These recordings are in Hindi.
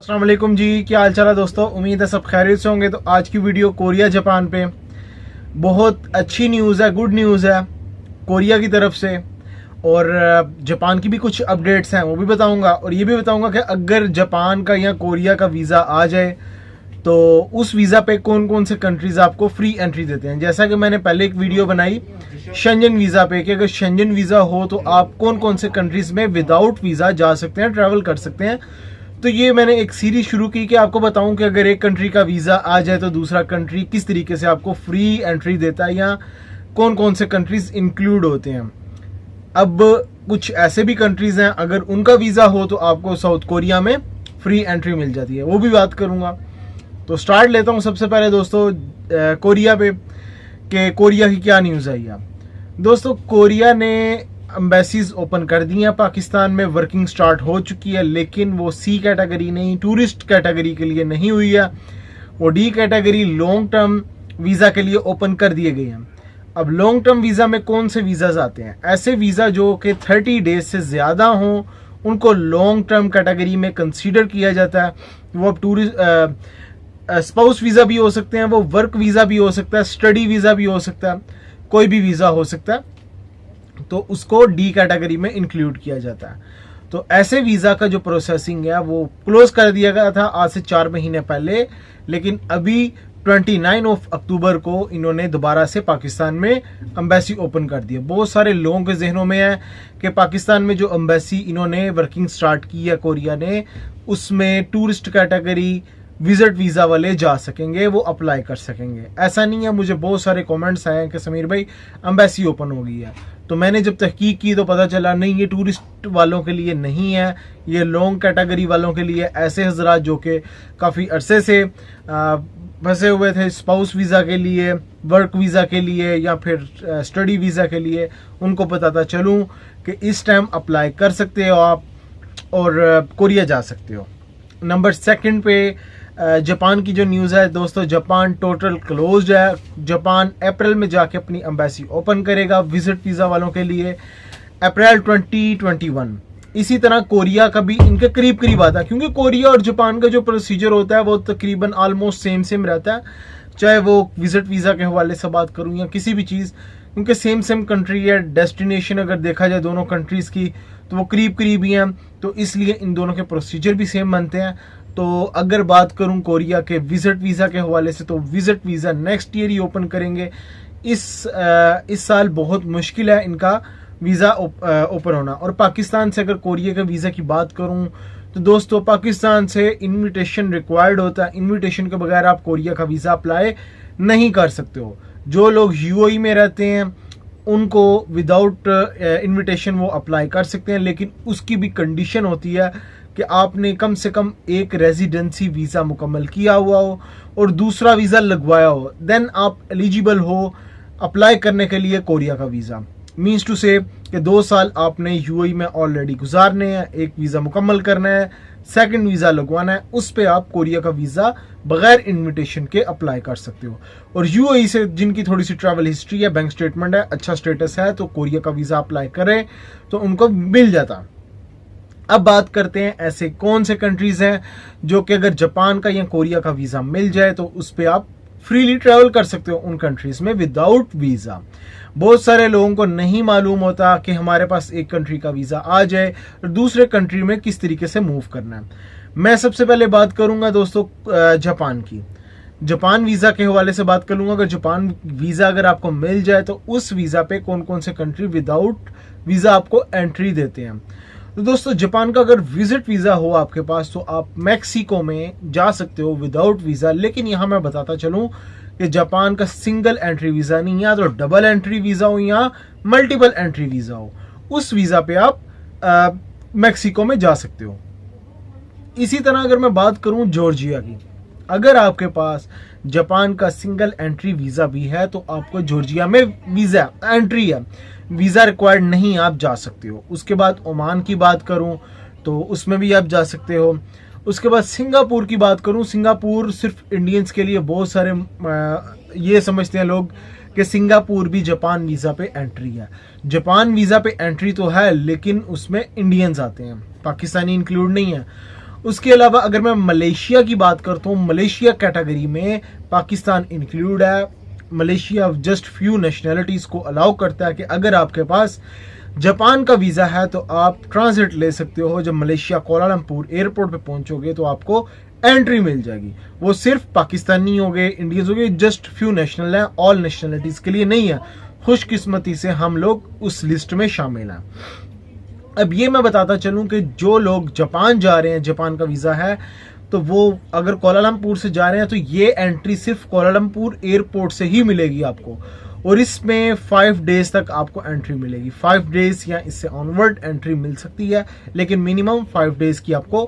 अस्सलाम वालेकुम जी, क्या हाल चाल है दोस्तों। उम्मीद है सब खैरियत से होंगे। तो आज की वीडियो कोरिया जापान पे बहुत अच्छी न्यूज़ है, गुड न्यूज़ है कोरिया की तरफ से। और जापान की भी कुछ अपडेट्स हैं वो भी बताऊंगा, और ये भी बताऊंगा कि अगर जापान का या कोरिया का वीज़ा आ जाए तो उस वीज़ा पे कौन कौन से कंट्रीज आपको फ्री एंट्री देते हैं। जैसा कि मैंने पहले एक वीडियो बनाई शेंजन वीज़ा पे कि अगर शेंजन वीज़ा हो तो आप कौन कौन से कंट्रीज में विदाउट वीज़ा जा सकते हैं, ट्रैवल कर सकते हैं। तो ये मैंने एक सीरीज शुरू की कि आपको बताऊं कि अगर एक कंट्री का वीज़ा आ जाए तो दूसरा कंट्री किस तरीके से आपको फ्री एंट्री देता है, या कौन कौन से कंट्रीज इंक्लूड होते हैं। अब कुछ ऐसे भी कंट्रीज हैं अगर उनका वीज़ा हो तो आपको साउथ कोरिया में फ्री एंट्री मिल जाती है, वो भी बात करूंगा। तो स्टार्ट लेता हूं सबसे पहले दोस्तों कोरिया पे कि कोरिया की क्या न्यूज़ आई है। दोस्तों कोरिया ने एम्बेसीज ओपन कर दी हैं पाकिस्तान में, वर्किंग स्टार्ट हो चुकी है, लेकिन वो सी कैटेगरी नहीं, टूरिस्ट कैटेगरी के लिए नहीं हुई है। वो D category long term visa के लिए ओपन कर दिए गए हैं। अब लॉन्ग टर्म वीज़ा में कौन से वीज़ाज आते हैं? ऐसे वीज़ा जो कि 30 डेज से ज़्यादा हों उनको लॉन्ग टर्म कैटेगरी में कंसीडर किया जाता है। वो अब टूरिस्ट स्पाउस वीज़ा भी हो सकते हैं, वो वर्क वीज़ा भी हो सकता है, स्टडी वीज़ा भी हो सकता है, कोई भी वीज़ा हो सकता है, तो उसको डी कैटेगरी में इंक्लूड किया जाता है। तो ऐसे वीज़ा का जो प्रोसेसिंग है वो क्लोज कर दिया गया था आज से 4 महीने पहले, लेकिन अभी 29 अक्टूबर को इन्होंने दोबारा से पाकिस्तान में एम्बेसी ओपन कर दी है। बहुत सारे लोगों के जहनों में है कि पाकिस्तान में जो एम्बेसी इन्होंने वर्किंग स्टार्ट की है कोरिया ने, उसमें टूरिस्ट कैटेगरी विजिट वीज़ा वाले जा सकेंगे, वो अप्लाई कर सकेंगे। ऐसा नहीं है, मुझे बहुत सारे कमेंट्स आए हैं कि समीर भाई एम्बेसी ओपन हो गई है। तो मैंने जब तहकीक की तो पता चला नहीं, ये टूरिस्ट वालों के लिए नहीं है, ये लॉन्ग कैटेगरी वालों के लिए। ऐसे हजरात जो कि काफ़ी अरसे से फंसे हुए थे स्पाउस वीज़ा के लिए, वर्क वीज़ा के लिए, या फिर स्टडी वीज़ा के लिए, उनको बताता चलूँ कि इस टाइम अप्लाई कर सकते हो आप और कोरिया जा सकते हो। नंबर 2 पे जापान की जो न्यूज़ है दोस्तों, जापान टोटल क्लोज्ड है। जापान अप्रैल में जाके अपनी एम्बेसी ओपन करेगा विजिट वीज़ा वालों के लिए, अप्रैल 2021। इसी तरह कोरिया का भी इनके करीब करीब आता है, क्योंकि कोरिया और जापान का जो प्रोसीजर होता है वो तकरीबन ऑलमोस्ट सेम रहता है, चाहे वो विजिट वीज़ा के हवाले से बात करूँ या किसी भी चीज़, क्योंकि सेम कंट्री है। डेस्टिनेशन अगर देखा जाए दोनों कंट्रीज़ की तो वो करीब करीब ही हैं, तो इसलिए इन दोनों के प्रोसीजर भी सेम बनते हैं। तो अगर बात करूं कोरिया के विजिट वीज़ा के हवाले से, तो विजिट वीज़ा नेक्स्ट ईयर ही ओपन करेंगे। इस साल बहुत मुश्किल है इनका वीज़ा ओपन होना। और पाकिस्तान से अगर कोरिया के वीज़ा की बात करूं तो दोस्तों पाकिस्तान से इन्विटेशन रिक्वायर्ड होता है। इन्विटेशन के बगैर आप कोरिया का वीज़ा अप्लाई नहीं कर सकते हो। जो लोग यूएई में रहते हैं उनको विदाउट इनविटेशन वो अप्लाई कर सकते हैं, लेकिन उसकी भी कंडीशन होती है कि आपने कम से कम एक रेजिडेंसी वीज़ा मुकम्मल किया हुआ हो और दूसरा वीज़ा लगवाया हो, देन आप एलिजिबल हो अप्लाई करने के लिए कोरिया का वीज़ा। मीन्स टू से कि 2 साल आपने यूएई में ऑलरेडी गुजारने हैं, एक वीज़ा मुकम्मल करना है, सेकंड वीज़ा लगवाना है, उस पे आप कोरिया का वीज़ा बगैर इनविटेशन के अप्लाई कर सकते हो। और यूएई से जिनकी थोड़ी सी ट्रैवल हिस्ट्री है, बैंक स्टेटमेंट है, अच्छा स्टेटस है, तो कोरिया का वीज़ा अप्लाई करें तो उनको मिल जाता। अब बात करते हैं ऐसे कौन से कंट्रीज हैं जो कि अगर जापान का या कोरिया का वीज़ा मिल जाए तो उस पर आप फ्रीली ट्रैवल कर सकते हो उन कंट्रीज में विदाउट वीज़ा। बहुत सारे लोगों को नहीं मालूम होता कि हमारे पास एक कंट्री का वीज़ा आ जाए और दूसरे कंट्री में किस तरीके से मूव करना है। मैं सबसे पहले बात करूंगा दोस्तों जापान की। जापान वीज़ा के हवाले से बात करूंगा। अगर जापान वीज़ा अगर आपको मिल जाए तो उस वीज़ा पे कौन कौन से कंट्री विदाउट वीज़ा आपको एंट्री देते हैं। तो दोस्तों जापान का अगर विजिट वीज़ा हो आपके पास तो आप मैक्सिको में जा सकते हो विदाउट वीज़ा। लेकिन यहाँ मैं बताता चलूँ कि जापान का सिंगल एंट्री वीज़ा नहीं, या तो डबल एंट्री वीज़ा हो या मल्टीपल एंट्री वीज़ा हो, उस वीज़ा पे आप मैक्सिको में जा सकते हो। इसी तरह अगर मैं बात करूं जॉर्जिया की, अगर आपके पास जापान का सिंगल एंट्री वीज़ा भी है तो आपको जॉर्जिया में वीज़ा एंट्री है, वीज़ा रिक्वायर्ड नहीं, आप जा सकते हो। उसके बाद ओमान की बात करूं तो उसमें भी आप जा सकते हो। उसके बाद सिंगापुर की बात करूं, सिंगापुर सिर्फ इंडियंस के लिए, बहुत सारे ये समझते हैं लोग कि सिंगापुर भी जापान वीज़ा पे एंट्री है। जापान वीज़ा पे एंट्री तो है लेकिन उसमें इंडियंस आते हैं, पाकिस्तानी इंक्लूड नहीं है। उसके अलावा अगर मैं मलेशिया की बात करता हूँ, मलेशिया कैटेगरी में पाकिस्तान इंक्लूड है। मलेशिया जस्ट फ्यू नेशनैलिटीज़ को अलाउ करता है कि अगर आपके पास जापान का वीज़ा है तो आप ट्रांजिट ले सकते हो। जब मलेशिया कोलालमपुर एयरपोर्ट पे पहुंचोगे तो आपको एंट्री मिल जाएगी। वो सिर्फ पाकिस्तानी हो गए, इंडियंस हो गए, जस्ट फ्यू नेशनल हैं, ऑल नेशनलिटीज़ के लिए नहीं है। खुशकिस्मती से हम लोग उस लिस्ट में शामिल हैं। अब ये मैं बताता चलूं कि जो लोग जापान जा रहे हैं, जापान का वीज़ा है, तो वो अगर कोलालमपुर से जा रहे हैं तो ये एंट्री सिर्फ कोलालमपुर एयरपोर्ट से ही मिलेगी आपको, और इसमें 5 डेज तक आपको एंट्री मिलेगी। 5 डेज या इससे ऑनवर्ड एंट्री मिल सकती है, लेकिन मिनिमम 5 डेज की आपको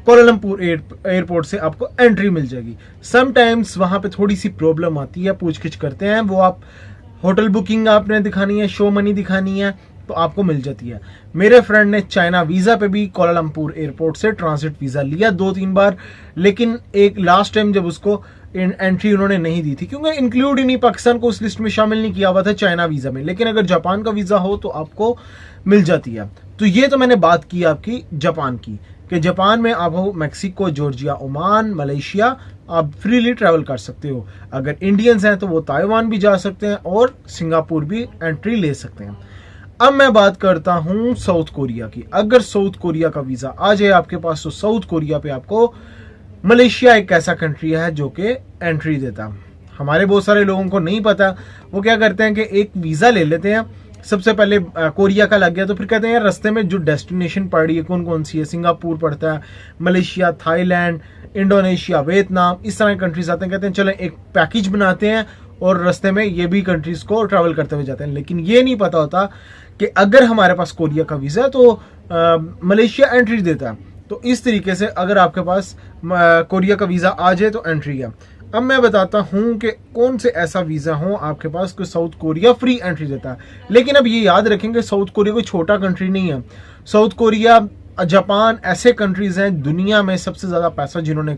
कोलालमपुर एयरपोर्ट से आपको एंट्री मिल जाएगी। समटाइम्स वहां पे थोड़ी सी प्रॉब्लम आती है, पूछगिछ करते हैं, वो आप होटल बुकिंग आपने दिखानी है, शो मनी दिखानी है, तो आपको मिल जाती है। मेरे फ्रेंड ने चाइना वीज़ा पे भी कोलालमपुर एयरपोर्ट से ट्रांजिट वीज़ा लिया 2-3 बार, लेकिन एक लास्ट टाइम जब उसको एंट्री उन्होंने नहीं दी थी, क्योंकि इंक्लूड ही नहीं, पाकिस्तान को उस लिस्ट में शामिल नहीं किया हुआ था चाइना वीज़ा में। लेकिन अगर जापान का वीज़ा हो तो आपको मिल जाती है। तो ये तो मैंने बात की आपकी जापान की, कि जापान में आप हो मैक्सिको, जॉर्जिया, ओमान, मलेशिया, आप फ्रीली ट्रैवल कर सकते हो। अगर इंडियंस हैं तो वो ताइवान भी जा सकते हैं और सिंगापुर भी एंट्री ले सकते हैं। अब मैं बात करता हूं साउथ कोरिया की। अगर साउथ कोरिया का वीज़ा आ जाए आपके पास, तो साउथ कोरिया पे आपको मलेशिया एक ऐसा कंट्री है जो कि एंट्री देता है। हमारे बहुत सारे लोगों को नहीं पता, वो क्या करते हैं कि एक वीज़ा ले लेते हैं, सबसे पहले कोरिया का लग गया तो फिर कहते हैं यार रास्ते में जो डेस्टिनेशन पड़ रही है कौन कौन सी है, सिंगापुर पड़ता है, मलेशिया, थाईलैंड, इंडोनेशिया, वियतनाम, इस तरह के कंट्रीज आते हैं। कहते हैं चलो एक पैकेज बनाते हैं और रास्ते में ये भी कंट्रीज को ट्रैवल करते हुए जाते हैं। लेकिन ये नहीं पता होता कि अगर हमारे पास कोरिया का वीज़ा है तो मलेशिया एंट्री देता है। तो इस तरीके से अगर आपके पास कोरिया का वीज़ा आ जाए तो एंट्री है। अब मैं बताता हूं कि कौन से ऐसा वीज़ा हो आपके पास कि साउथ कोरिया फ्री एंट्री देता है। लेकिन अब ये याद रखेंगे साउथ कोरिया कोई छोटा कंट्री नहीं है। साउथ कोरिया, जापान ऐसे कंट्रीज हैं दुनिया में सबसे ज़्यादा पैसा जिन्होंने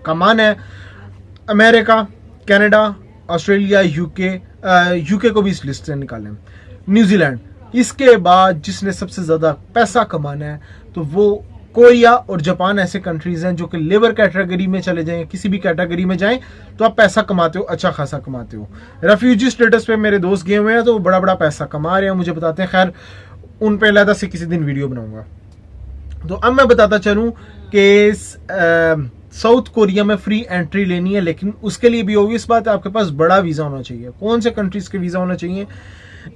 कमाना है। अमेरिका, कनाडा, ऑस्ट्रेलिया, यूके को भी इस लिस्ट से निकालें, न्यूजीलैंड, इसके बाद जिसने सबसे ज़्यादा पैसा कमाना है तो वो कोरिया और जापान ऐसे कंट्रीज हैं जो कि लेबर कैटेगरी में चले जाएं, किसी भी कैटेगरी में जाएं तो आप पैसा कमाते हो, अच्छा खासा कमाते हो। रेफ्यूजी स्टेटस पे मेरे दोस्त गए हुए हैं तो वो बड़ा बड़ा पैसा कमा रहे हैं, मुझे बताते हैं। खैर उन पे अलग से किसी दिन वीडियो बनाऊंगा। तो अब मैं बताता चलूं कि साउथ कोरिया में फ्री एंट्री लेनी है, लेकिन उसके लिए भी होगी इस बात है आपके पास बड़ा वीज़ा होना चाहिए। कौन से कंट्रीज के वीज़ा होना चाहिए?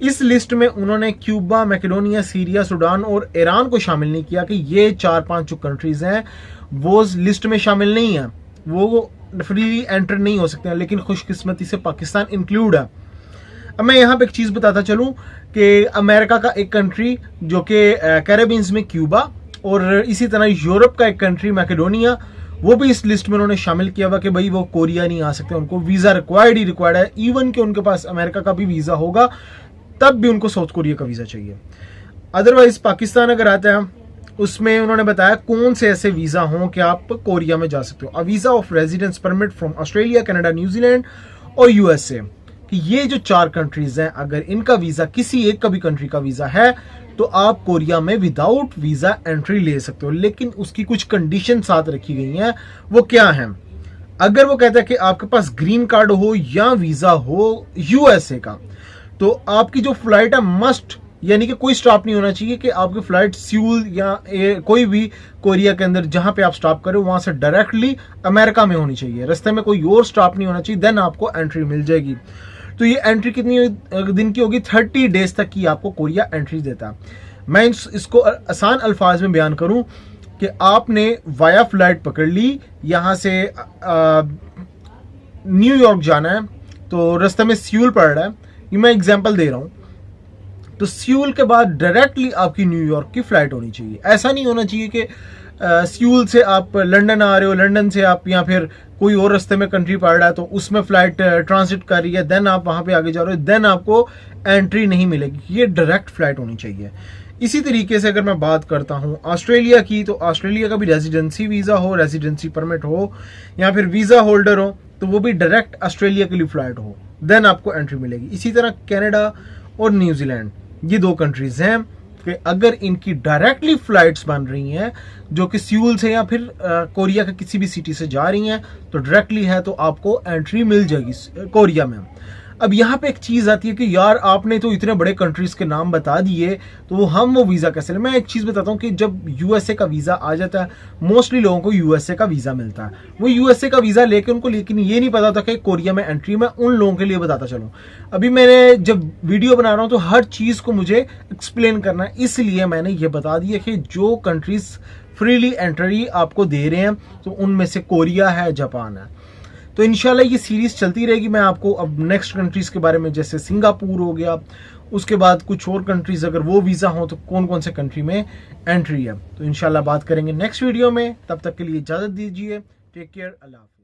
इस लिस्ट में उन्होंने क्यूबा, मैकेडोनिया, सीरिया, सूडान और ईरान को शामिल नहीं किया कि ये 4-5 जो कंट्रीज हैं वो लिस्ट में शामिल नहीं है, वो फ्रीली एंटर नहीं हो सकते हैं। लेकिन खुशकिस्मती से पाकिस्तान इंक्लूड है। अब मैं यहाँ पे एक चीज़ बताता चलूँ कि अमेरिका का एक कंट्री जो कि कैरेबियंस में क्यूबा, और इसी तरह यूरोप का एक कंट्री मैकेडोनिया, वो भी इस लिस्ट में उन्होंने शामिल किया हुआ कि भाई वो कोरिया नहीं आ सकते, उनको वीज़ा रिक्वायर्ड है। इवन कि उनके पास अमेरिका का भी वीज़ा होगा तब भी उनको साउथ कोरिया का वीज़ा चाहिए। अदरवाइज पाकिस्तान अगर आता है उसमें उन्होंने बताया कौन से ऐसे वीज़ा हों कि आप कोरिया में जा सकते हो। A visa of residence permit from Australia, Canada, New Zealand और यूएसए, कि ये जो 4 कंट्रीज हैं अगर इनका वीज़ा, किसी एक का भी कंट्री का वीज़ा है तो आप कोरिया में विदाउट वीज़ा एंट्री ले सकते हो। लेकिन उसकी कुछ कंडीशन साथ रखी गई हैं। वो क्या है? अगर वो कहता है कि आपके पास ग्रीन कार्ड हो या वीज़ा हो यूएसए का, तो आपकी जो फ्लाइट है मस्ट, यानी कि कोई स्टॉप नहीं होना चाहिए कि आपकी फ्लाइट सियोल या कोई भी कोरिया के अंदर जहां पे आप स्टॉप करें वहां से डायरेक्टली अमेरिका में होनी चाहिए। रास्ते में कोई और स्टॉप नहीं होना चाहिए, देन आपको एंट्री मिल जाएगी। तो ये एंट्री कितनी दिन की होगी? 30 डेज तक की आपको कोरिया एंट्री देता है। मैं इसको आसान अल्फाज में बयान करूं कि आपने वाया फ्लाइट पकड़ ली, यहां से न्यूयॉर्क जाना है, तो रास्ते में सियोल पड़ रहा है, ये मैं एग्जांपल दे रहा हूं, तो सियोल के बाद डायरेक्टली आपकी न्यूयॉर्क की फ्लाइट होनी चाहिए। ऐसा नहीं होना चाहिए कि सियोल से आप लंदन आ रहे हो, लंदन से आप या फिर कोई और रास्ते में कंट्री पड़ रहा है तो उसमें फ्लाइट ट्रांजिट कर रही है, देन आप वहां पे आगे जा रहे हो, देन आपको एंट्री नहीं मिलेगी। ये डायरेक्ट फ्लाइट होनी चाहिए। इसी तरीके से अगर मैं बात करता हूं ऑस्ट्रेलिया की, तो ऑस्ट्रेलिया का भी रेजिडेंसी वीज़ा हो, रेजिडेंसी परमिट हो या फिर वीज़ा होल्डर हो, तो वो भी डायरेक्ट ऑस्ट्रेलिया के लिए फ्लाइट हो, देन आपको एंट्री मिलेगी। इसी तरह कनाडा और न्यूजीलैंड, ये 2 कंट्रीज हैं कि अगर इनकी डायरेक्टली फ्लाइट्स बन रही हैं जो कि सियूल से या फिर कोरिया के किसी भी सिटी से जा रही हैं तो डायरेक्टली है तो आपको एंट्री मिल जाएगी कोरिया में। अब यहाँ पे एक चीज आती है कि यार आपने तो इतने बड़े कंट्रीज के नाम बता दिए तो हम वो वीजा कैसे लें। मैं एक चीज बताता हूँ कि जब यूएसए का वीजा आ जाता है मोस्टली लोगों को यूएसए का वीजा मिलता है, वो यूएसए का वीजा लेके उनको, लेकिन ये नहीं पता था कि कोरिया में एंट्री मैं उन लोगों के लिए बताता चलूँ। अभी मैंने जब वीडियो बना रहा हूँ तो हर चीज को मुझे एक्सप्लेन करना है, इसलिए मैंने ये बता दिया कि जो कंट्रीज फ्रीली एंट्री आपको दे रहे हैं तो उनमें से कोरिया है, जापान है। तो इंशाल्लाह ये सीरीज चलती रहेगी। मैं आपको अब नेक्स्ट कंट्रीज के बारे में, जैसे सिंगापुर हो गया, उसके बाद कुछ और कंट्रीज अगर वो वीजा हो तो कौन कौन से कंट्री में एंट्री है, तो इंशाल्लाह बात करेंगे नेक्स्ट वीडियो में। तब तक के लिए इजाजत दीजिए। टेक केयर, अल्लाह।